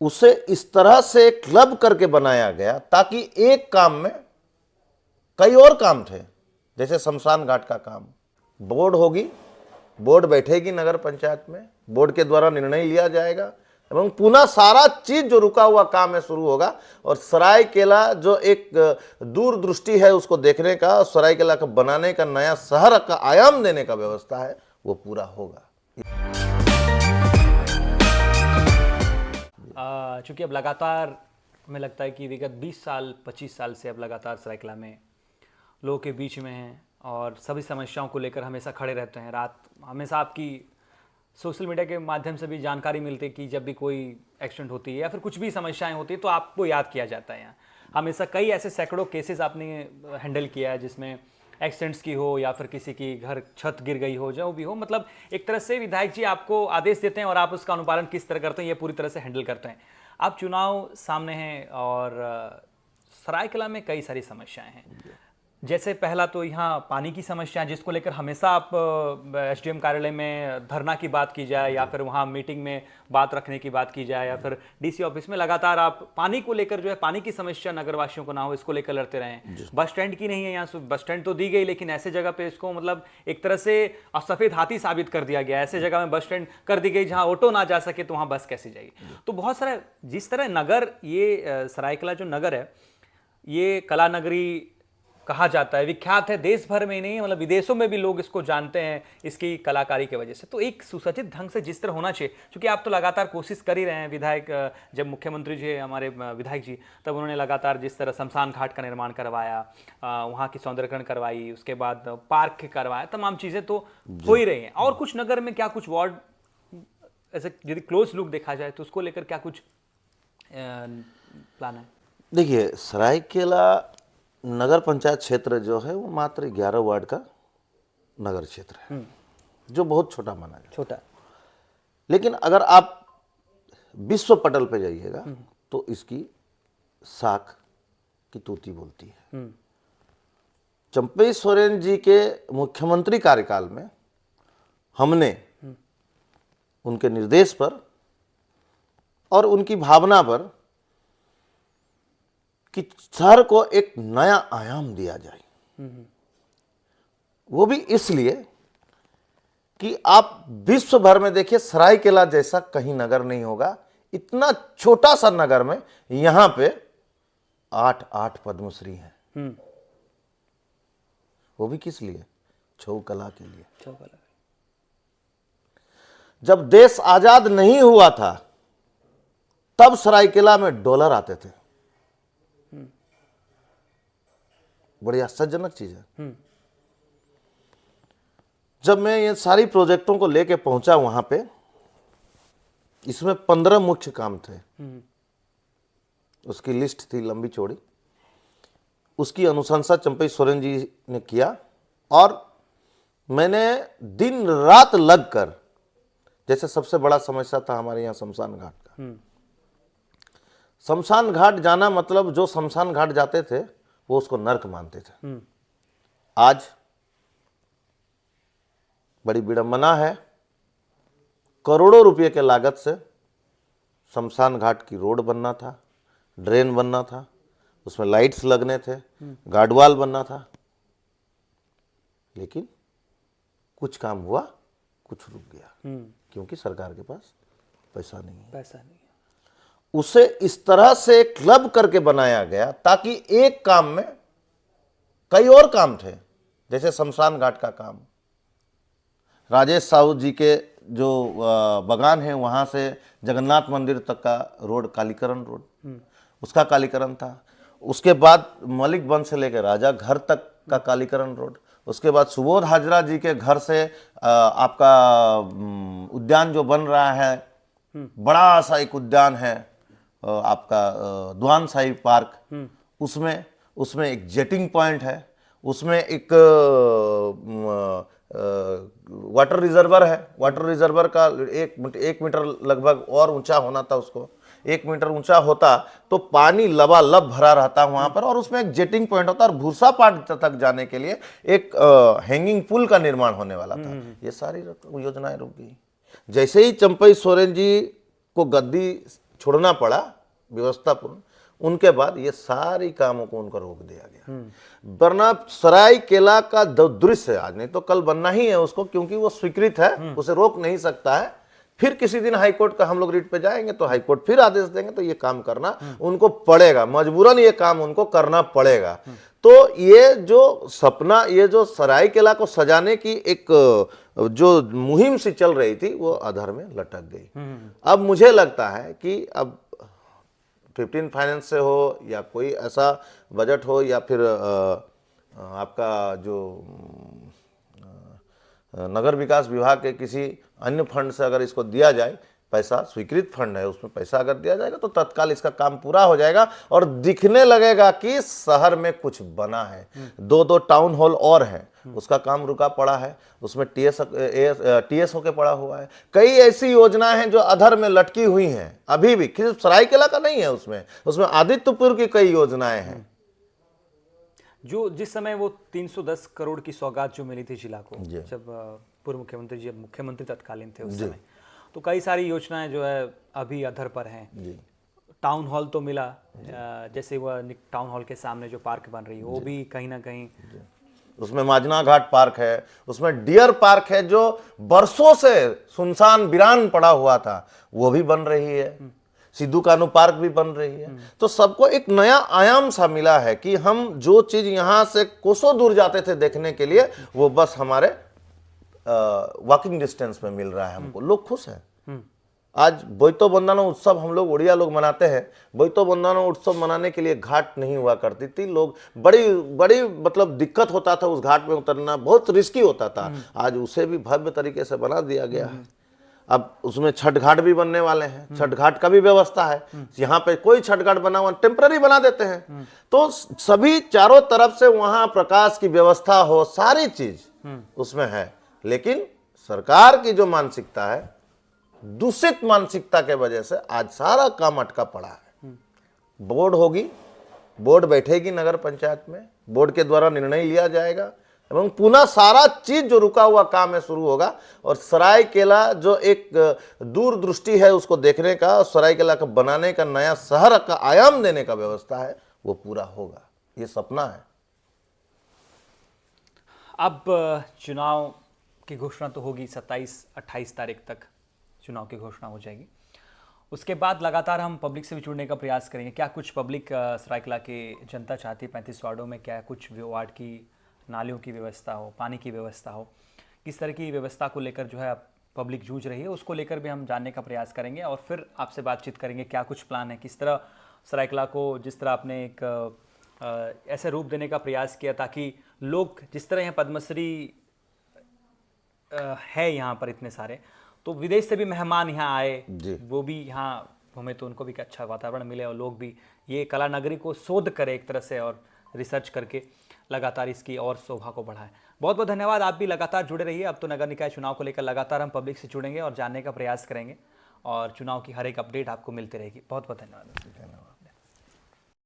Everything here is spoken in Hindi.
उसे इस तरह से क्लब करके बनाया गया ताकि एक काम में कई और काम थे। जैसे शमशान घाट का काम, बोर्ड होगी, बोर्ड बैठेगी नगर पंचायत में, बोर्ड के द्वारा निर्णय लिया जाएगा एवं पुनः सारा चीज जो रुका हुआ काम है शुरू होगा। और सरायकेला जो एक दूरदृष्टि है उसको देखने का, सरायकेला को बनाने का, नया शहर का आयाम देने का व्यवस्था है, वो पूरा होगा। चूंकि अब लगातार हमें लगता है कि विगत 20 साल 25 साल से अब लगातार सरायकेला में लोगों के बीच में हैं और सभी समस्याओं को लेकर हमेशा खड़े रहते हैं। रात हमेशा आपकी सोशल मीडिया के माध्यम से भी जानकारी मिलती है कि जब भी कोई एक्सीडेंट होती है या फिर कुछ भी समस्याएं होती है तो आपको याद किया जाता है। यहाँ हमेशा कई ऐसे सैकड़ों केसेस आपने हैंडल किया है जिसमें एक्सीडेंट्स की हो या फिर किसी की घर छत गिर गई हो, जो भी हो, मतलब एक तरह से विधायक जी आपको आदेश देते हैं और आप उसका अनुपालन किस तरह करते हैं ये पूरी तरह से हैंडल करते हैं। अब चुनाव सामने हैं और सरायकेला में कई सारी समस्याएं हैं। जैसे पहला तो यहाँ पानी की समस्या है जिसको लेकर हमेशा आप एसडीएम कार्यालय में धरना की बात की जाए या फिर वहाँ मीटिंग में बात रखने की बात की जाए या फिर डीसी ऑफिस में लगातार आप पानी को लेकर जो है, पानी की समस्या नगरवासियों को ना हो इसको लेकर लड़ते रहे हैं। बस स्टैंड की नहीं है, यहाँ बस स्टैंड तो दी गई लेकिन ऐसे जगह पे इसको मतलब एक तरह से सफेद हाथी साबित कर दिया गया। ऐसे जगह में बस स्टैंड कर दी गई जहाँ ऑटो ना जा सके तो वहाँ बस कैसे जाएगी। तो बहुत सारा जिस तरह नगर, ये सरायकेला जो नगर है ये कला नगरी कहा जाता है, विख्यात है देश भर में ही नहीं, मतलब विदेशों में भी लोग इसको जानते हैं इसकी कलाकारी की वजह से। तो एक सुसज्जित ढंग से जिस तरह होना चाहिए, क्योंकि आप तो लगातार कोशिश कर ही रहे हैं। विधायक जब मुख्यमंत्री जी हमारे विधायक जी, तब उन्होंने लगातार जिस तरह शमशान घाट का निर्माण करवाया, वहाँ की सौंदर्यकरण करवाई, उसके बाद पार्क करवाया, तमाम चीज़ें तो हो ही रही हैं। और कुछ नगर में क्या कुछ वार्ड ऐसे यदि क्लोज लुक देखा जाए तो उसको लेकर क्या कुछ प्लान है? देखिए, सरायकेला नगर पंचायत क्षेत्र जो है वो मात्र 11 वार्ड का नगर क्षेत्र है, जो बहुत छोटा माना जाता है। छोटा, लेकिन अगर आप विश्व पटल पे जाइएगा तो इसकी साख की तूती बोलती है। चंपई सोरेन जी के मुख्यमंत्री कार्यकाल में हमने उनके निर्देश पर और उनकी भावना पर कि शहर को एक नया आयाम दिया जाए, वो भी इसलिए कि आप विश्व भर में देखिए सरायकेला जैसा कहीं नगर नहीं होगा। इतना छोटा सा नगर में यहां पे 8 पद्मश्री हैं। वो भी किस लिए? छऊ कला के लिए। छऊ कला। जब देश आजाद नहीं हुआ था तब सरायकेला में डॉलर आते थे। बड़ी आश्चर्यजनक चीज है। जब मैं ये सारी प्रोजेक्टों को लेके पहुंचा वहां पे, इसमें 15 मुख्य काम थे। उसकी लिस्ट थी लंबी चौड़ी। उसकी अनुशंसा चंपई सोरेन जी ने किया और मैंने दिन रात लगकर, जैसे सबसे बड़ा समस्या था हमारे यहाँ शमशान घाट का। शमशान घाट जाना मतलब जो शमशान घाट जाते थे वो उसको नर्क मानते थे। आज बड़ी विडंबना है, करोड़ों रुपए के लागत से शमशान घाट की रोड बनना था, ड्रेन बनना था, उसमें लाइट्स लगने थे, गार्डवाल बनना था, लेकिन कुछ काम हुआ, कुछ रुक गया, क्योंकि सरकार के पास पैसा नहीं है। उसे इस तरह से क्लब करके बनाया गया ताकि एक काम में कई और काम थे। जैसे शमशान घाट का काम, राजेश साहू जी के जो बगान है वहां से जगन्नाथ मंदिर तक का रोड, कालीकरण रोड, उसका कालीकरण था। उसके बाद मलिक वन से लेकर राजा घर तक का कालीकरण रोड। उसके बाद सुबोध हाजरा जी के घर से आपका उद्यान जो बन रहा है, बड़ा सा एक उद्यान है आपका द्वान साहिब पार्क, उसमें एक जेटिंग पॉइंट है, उसमें एक वाटर रिजर्वर है। वाटर रिजर्वर का 1 मीटर लगभग और ऊंचा होना था, उसको 1 मीटर ऊंचा होता तो पानी लबालब भरा रहता वहां पर, और उसमें एक जेटिंग पॉइंट होता और भूसा पाट तक जाने के लिए एक हैंगिंग पुल का निर्माण होने वाला था। ये सारी योजनाएं रुक गई। जैसे ही चंपई सोरेन जी को गद्दी छोड़ना पड़ा व्यवस्थापूर्ण, उनके बाद ये सारी कामों को उनका रोक दिया गया। वरना सरायकेला का दृश्य आज नहीं तो कल बनना ही है उसको, क्योंकि वो स्वीकृत है, उसे रोक नहीं सकता है। फिर किसी दिन हाईकोर्ट का हम लोग रिट पे जाएंगे तो हाईकोर्ट फिर आदेश देंगे, तो ये काम करना उनको पड़ेगा, मजबूरन ये काम उनको करना पड़ेगा। तो ये जो सपना, ये जो सरायकेला को सजाने की एक जो मुहिम सी चल रही थी, वो अधर में लटक गई। अब मुझे लगता है कि अब 15 फाइनेंस से हो या कोई ऐसा बजट हो या फिर आपका जो नगर विकास विभाग के किसी अन्य फंड से अगर इसको दिया जाए, पैसा स्वीकृत फंड है उसमें पैसा अगर दिया जाएगा तो तत्काल इसका काम पूरा हो जाएगा और दिखने लगेगा कि शहर में कुछ बना है। 2 टाउन हॉल और हैं, उसका काम रुका पड़ा है, उसमें टीएस होके पड़ा हुआ है। कई ऐसी योजनाएं हैं जो अधर में लटकी हुई हैं अभी भी, सिर्फ सरायकेला का नहीं है, उसमें आदित्यपुर की कई योजनाएं हैं। जो जिस समय वो 310 करोड़ की सौगात जो मिली थी जिला को, जब पूर्व मुख्यमंत्री जी मुख्यमंत्री तत्कालीन थे उस समय, तो कई सारी योजनाएं जो है अभी अधर पर हैं। टाउन हॉल तो मिला, जैसे वह टाउन हॉल के सामने जो पार्क बन रही है वो भी कहीं ना कहीं, उसमें माजना घाट पार्क है, उसमें डियर पार्क है जो बरसों से सुनसान वीरान पड़ा हुआ था, वो भी बन रही है। सिद्धू कानू पार्क भी बन रही है। तो सबको एक नया आयाम सा मिला है कि हम जो चीज यहां से कोसों दूर जाते थे देखने के लिए, वो बस हमारे वॉकिंग डिस्टेंस में मिल रहा है हमको। लोग खुश हैं। आज बोईतो बंदाना उत्सव हम लोग उड़िया लोग मनाते हैं। बोईतो बंदाना उत्सव मनाने के लिए घाट नहीं हुआ करती थी, लोग बड़ी मतलब दिक्कत होता था उस घाट में उतरना, बहुत रिस्की होता था। आज उसे भी भव्य तरीके से बना दिया गया है। अब उसमें छठ घाट भी बनने वाले हैं, छठ घाट का भी व्यवस्था है। यहाँ पे कोई छठ घाट बना हुआ टेम्पररी बना देते हैं, तो सभी चारों तरफ से वहां प्रकाश की व्यवस्था हो, सारी चीज उसमें है। लेकिन सरकार की जो मानसिकता है, दूषित मानसिकता के वजह से आज सारा काम अटका पड़ा है। बोर्ड होगी, बोर्ड बैठेगी नगर पंचायत में, बोर्ड के द्वारा निर्णय लिया जाएगा एवं पुनः सारा चीज जो रुका हुआ काम है शुरू होगा। और सरायकेला जो एक दूरदृष्टि है उसको देखने का, सरायकेला को बनाने का, नया शहर का आयाम देने का व्यवस्था है, वो पूरा होगा। ये सपना है। अब चुनाव की घोषणा तो होगी, 27-28 तारीख तक चुनाव की घोषणा हो जाएगी। उसके बाद लगातार हम पब्लिक से भी जुड़ने का प्रयास करेंगे। क्या कुछ पब्लिक सरायकेला की जनता चाहती है 35 वार्डों में, क्या कुछ वार्ड की नालियों की व्यवस्था हो, पानी की व्यवस्था हो, किस तरह की व्यवस्था को लेकर जो है पब्लिक जूझ रही है, उसको लेकर भी हम जानने का प्रयास करेंगे और फिर आपसे बातचीत करेंगे क्या कुछ प्लान है, किस तरह सरायकेला को, जिस तरह आपने एक ऐसे रूप देने का प्रयास किया ताकि लोग, जिस तरह यहाँ पद्मश्री है यहाँ पर इतने सारे, तो विदेश से भी मेहमान यहाँ आए, वो भी यहाँ घूमे तो उनको भी अच्छा वातावरण मिले और लोग भी ये कला नगरी को शोध करें एक तरह से और रिसर्च करके लगातार इसकी और शोभा को बढ़ाएं। बहुत बहुत धन्यवाद। आप भी लगातार जुड़े रहिए। अब तो नगर निकाय चुनाव को लेकर लगातार हम पब्लिक से जुड़ेंगे और जानने का प्रयास करेंगे और चुनाव की हर एक अपडेट आपको मिलती रहेगी। बहुत बहुत धन्यवाद।